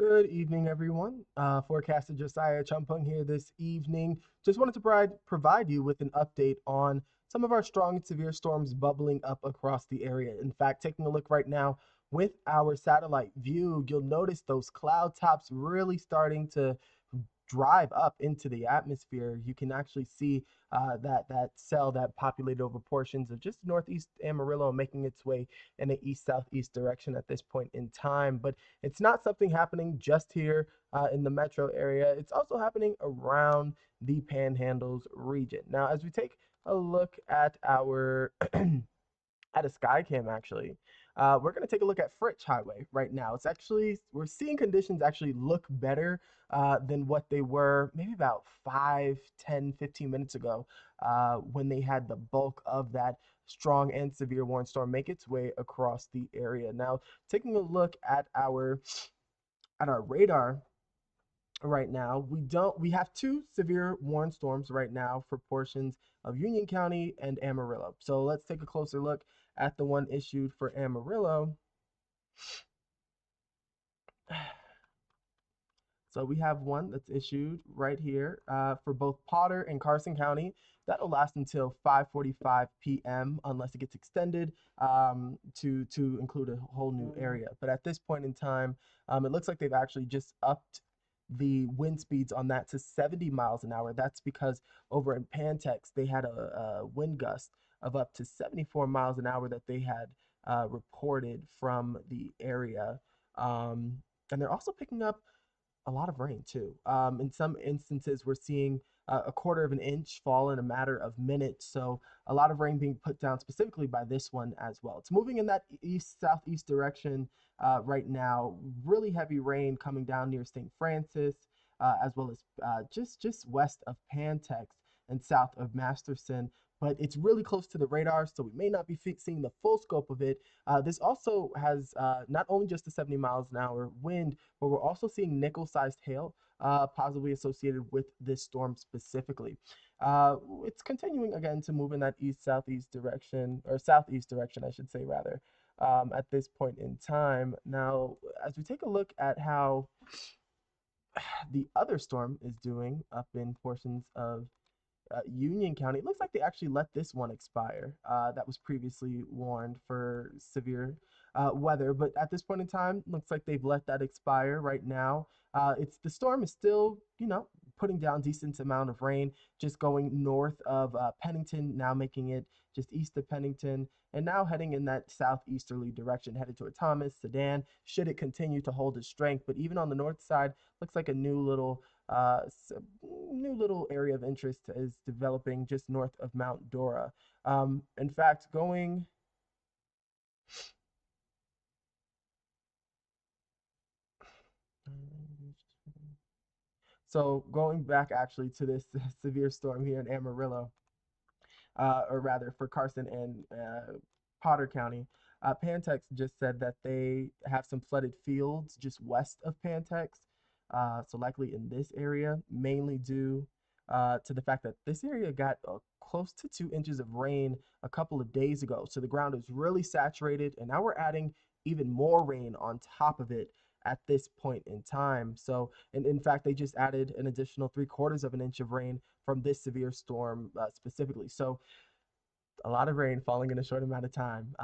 Good evening, everyone. Forecaster Josiah Chumpung here this evening. Just wanted to provide you with an update on some of our strong and severe storms bubbling up across the area. In fact, taking a look right now with our satellite view, you'll notice those cloud tops really starting to drive up into the atmosphere. You can actually see that cell that populated over portions of just northeast Amarillo making its way in the east-southeast direction at this point in time. But it's not something happening just here in the metro area. It's also happening around the Panhandles region. Now, as we take a look at our at a Skycam actually. We're going to take a look at Fritch Highway right now. It's actually, we're seeing conditions actually look better than what they were maybe about 5, 10, 15 minutes ago when they had the bulk of that strong and severe warning storm make its way across the area. Now, taking a look at our radar right now, we have two severe warning storms right now for portions of Union County and Amarillo. So let's take a closer look at the one issued for Amarillo. So we have one that's issued right here for both Potter and Carson County. That'll last until 5:45 p.m. unless it gets extended to include a whole new area. But at this point in time, it looks like they've actually just upped the wind speeds on that to 70 miles an hour. That's because over in Pantex, they had a wind gust of up to 74 miles an hour that they had reported from the area. And they're also picking up a lot of rain too. In some instances, we're seeing a quarter of an inch fall in a matter of minutes. So a lot of rain being put down specifically by this one as well. It's moving in that east southeast direction right now. Really heavy rain coming down near St. Francis, as well as just west of Pantex and south of Masterson. But it's really close to the radar, so we may not be seeing the full scope of it. This also has not only just the 70 miles an hour wind, but we're also seeing nickel-sized hail possibly associated with this storm specifically. It's continuing again to move in that east-southeast direction, or southeast direction, I should say, rather, at this point in time. Now, as we take a look at how the other storm is doing up in portions of Union County. It looks like they actually let this one expire. That was previously warned for severe weather, but at this point in time, looks like they've let that expire right now. It's the storm is still, putting down decent amount of rain, just going north of Pennington, now making it just east of Pennington, and now heading in that southeasterly direction, headed toward Thomas, Sedan, should it continue to hold its strength. But even on the north side, looks like a uh, new little area of interest is developing just north of Mount Dora. In fact, going back actually to this severe storm here in Amarillo, or rather for Carson and Potter County. Pantex just said that they have some flooded fields just west of Pantex, so likely in this area, mainly due to the fact that this area got close to 2 inches of rain a couple of days ago. So the ground is really saturated, and now we're adding even more rain on top of it at this point in time. So, and in fact, they just added an additional 3/4 of an inch of rain from this severe storm specifically. So, a lot of rain falling in a short amount of time.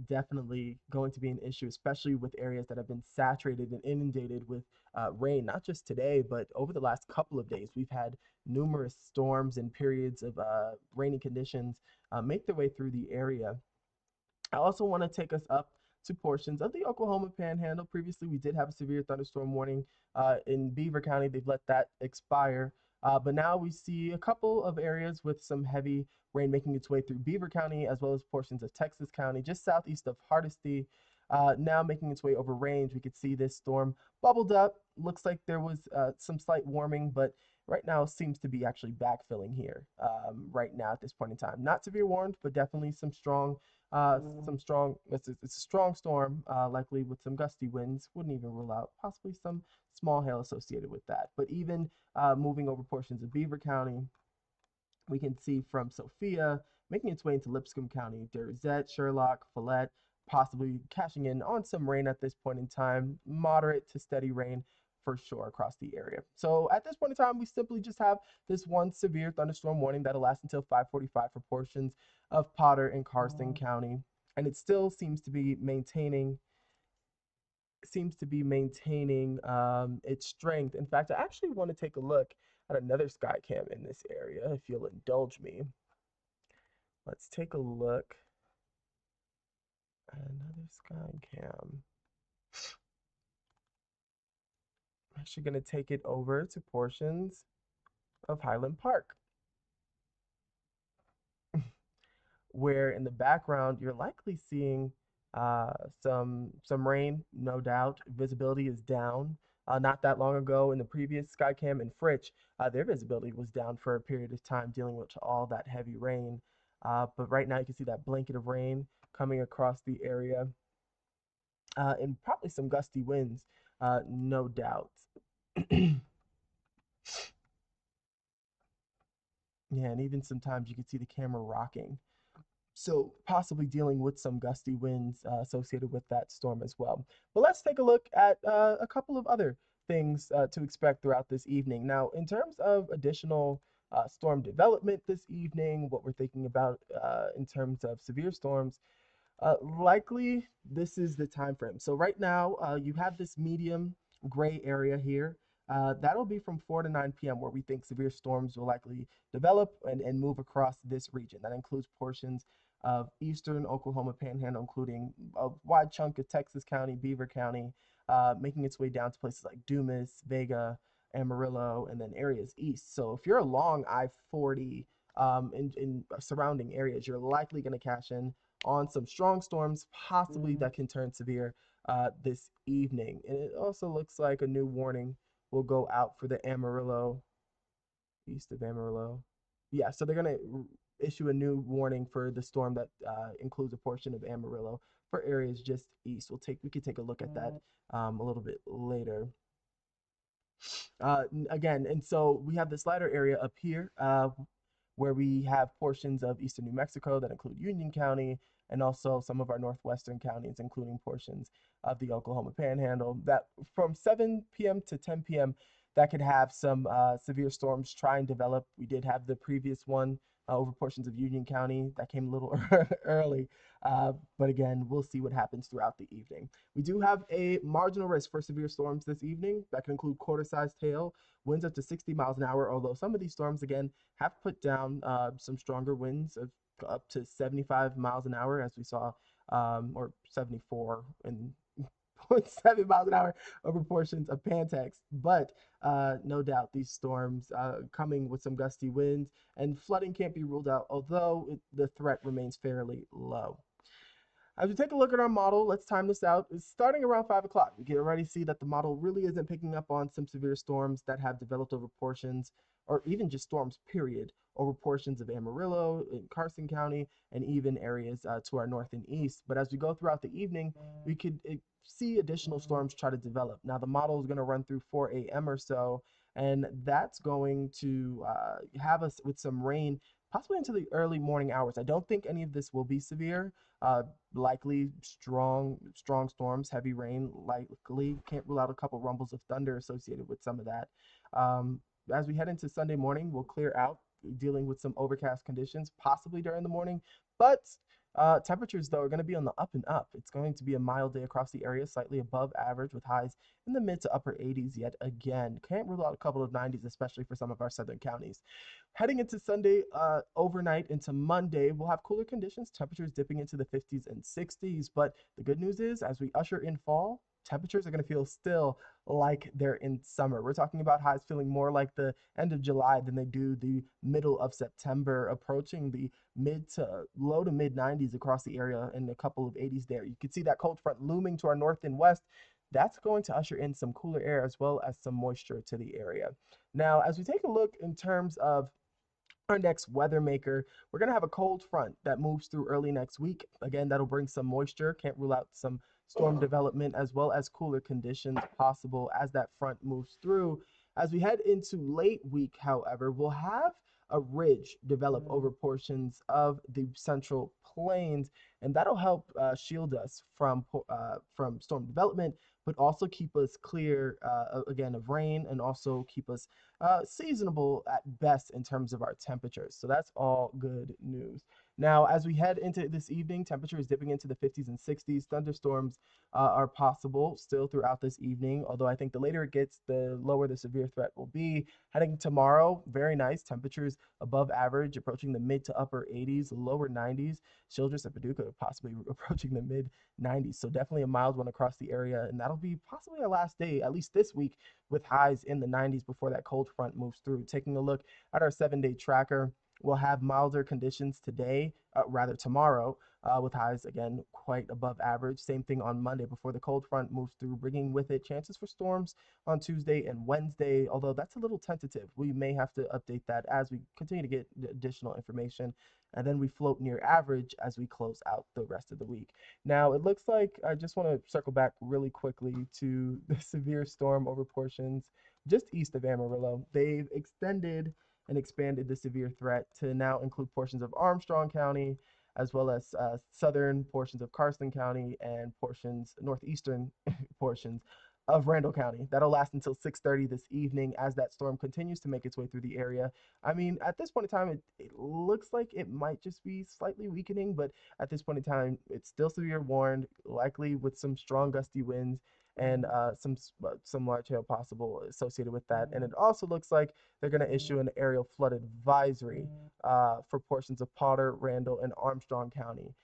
Definitely going to be an issue, especially with areas that have been saturated and inundated with rain, not just today, but over the last couple of days. We've had numerous storms and periods of rainy conditions make their way through the area. I also want to take us up to portions of the Oklahoma Panhandle. Previously, we did have a severe thunderstorm warning in Beaver County. They've let that expire. But now we see a couple of areas with some heavy rain making its way through Beaver County, as well as portions of Texas County, just southeast of Hardesty. Now making its way over range, we could see this storm bubbled up. Looks like there was some slight warming, but right now seems to be actually backfilling here right now at this point in time. Not severe warned, but definitely it's a strong storm, likely with some gusty winds. Wouldn't even rule out possibly some small hail associated with that. But even moving over portions of Beaver County, we can see from Sophia making its way into Lipscomb County, Derzett, Sherlock, Follette, possibly cashing in on some rain at this point in time, moderate to steady rain for sure across the area. So at this point in time, we simply just have this one severe thunderstorm warning that'll last until 5:45 for portions of Potter and Carson County, and it still seems to be maintaining its strength. In fact, I actually want to take a look at another sky cam in this area, if you'll indulge me. Let's take a look at another sky cam. I'm actually going to take it over to portions of Highland Park, where in the background you're likely seeing some rain, no doubt. Visibility is down. Not that long ago, in the previous Skycam in Fritch, their visibility was down for a period of time, dealing with all that heavy rain. But right now, you can see that blanket of rain coming across the area, and probably some gusty winds, no doubt. Yeah, and even sometimes you can see the camera rocking. So possibly dealing with some gusty winds associated with that storm as well. But let's take a look at a couple of other things to expect throughout this evening. Now, in terms of additional storm development this evening, what we're thinking about in terms of severe storms, likely this is the time frame. So right now you have this medium gray area here. That'll be from 4 to 9 p.m. where we think severe storms will likely develop and move across this region. That includes portions of eastern Oklahoma Panhandle, including a wide chunk of Texas County, Beaver County, making its way down to places like Dumas, Vega, Amarillo, and then areas east. So if you're along I-40 in surrounding areas, you're likely going to cash in on some strong storms, possibly that can turn severe this evening. And it also looks like a new warning will go out for the Amarillo, east of Amarillo. Yeah, so they're going to issue a new warning for the storm that includes a portion of Amarillo for areas just east. We could take a look at that a little bit later. Again, and so we have this lighter area up here where we have portions of eastern New Mexico that include Union County and also some of our northwestern counties, including portions of the Oklahoma Panhandle. That from 7 p.m. to 10 p.m., that could have some severe storms try and develop. We did have the previous one over portions of Union County that came a little early. But again, we'll see what happens throughout the evening. We do have a marginal risk for severe storms this evening. That can include quarter-sized hail, winds up to 60 miles an hour, although some of these storms, again, have put down some stronger winds of up to 75 miles an hour, as we saw, or 74 and 0.7 miles an hour over portions of Pantex. But no doubt these storms coming with some gusty winds, and flooding can't be ruled out, although the threat remains fairly low. As we take a look at our model, let's time this out. It's starting around 5 o'clock. We can already see that the model really isn't picking up on some severe storms that have developed over portions, or even just storms, period, over portions of Amarillo, in Carson County, and even areas to our north and east. But as we go throughout the evening, we could see additional storms try to develop. Now, the model is going to run through 4 a.m. or so, and that's going to have us with some rain possibly into the early morning hours. I don't think any of this will be severe. Likely strong storms, heavy rain, likely. Can't rule out a couple rumbles of thunder associated with some of that. As we head into Sunday morning, we'll clear out, dealing with some overcast conditions, possibly during the morning. But temperatures, though, are going to be on the up and up. It's going to be a mild day across the area, slightly above average, with highs in the mid to upper 80s yet again. Can't rule out a couple of 90s, especially for some of our southern counties. Heading into Sunday, overnight into Monday, we'll have cooler conditions, temperatures dipping into the 50s and 60s. But the good news is, as we usher in fall, temperatures are going to feel still like they're in summer. We're talking about highs feeling more like the end of July than they do the middle of September, approaching the mid to low to mid 90s across the area and a couple of 80s there. You can see that cold front looming to our north and west. That's going to usher in some cooler air as well as some moisture to the area. Now, as we take a look in terms of our next weather maker, we're going to have a cold front that moves through early next week. Again, that'll bring some moisture. Can't rule out some storm development as well as cooler conditions possible as that front moves through. As we head into late week, however, we'll have a ridge develop over portions of the central plains, and that'll help shield us from storm development, but also keep us clear again of rain, and also keep us seasonable at best in terms of our temperatures. So that's all good news. Now, as we head into this evening, temperature is dipping into the 50s and 60s. Thunderstorms are possible still throughout this evening, although I think the later it gets, the lower the severe threat will be. Heading tomorrow, very nice temperatures above average, approaching the mid to upper 80s, lower 90s. Childress and Paducah possibly approaching the mid 90s. So definitely a mild one across the area, and that'll be possibly our last day, at least this week, with highs in the 90s before that cold front moves through. Taking a look at our 7-day tracker, we'll have milder conditions today, rather tomorrow, with highs again quite above average. Same thing on Monday before the cold front moves through, bringing with it chances for storms on Tuesday and Wednesday, although that's a little tentative. We may have to update that as we continue to get additional information. And then we float near average as we close out the rest of the week. Now, it looks like I just want to circle back really quickly to the severe storm over portions just east of Amarillo. They've extended and expanded the severe threat to now include portions of Armstrong County, as well as southern portions of Carson County and portions, northeastern portions of Randall County. That'll last until 6:30 this evening as that storm continues to make its way through the area. I mean, at this point in time, it looks like it might just be slightly weakening, but at this point in time, it's still severe warned, likely with some strong gusty winds and some large hail possible associated with that. And it also looks like they're going to issue an aerial flood advisory for portions of Potter, Randall, and Armstrong County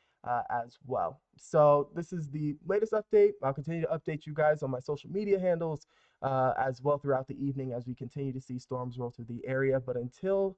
as well. So this is the latest update. I'll continue to update you guys on my social media handles as well throughout the evening as we continue to see storms roll through the area. But until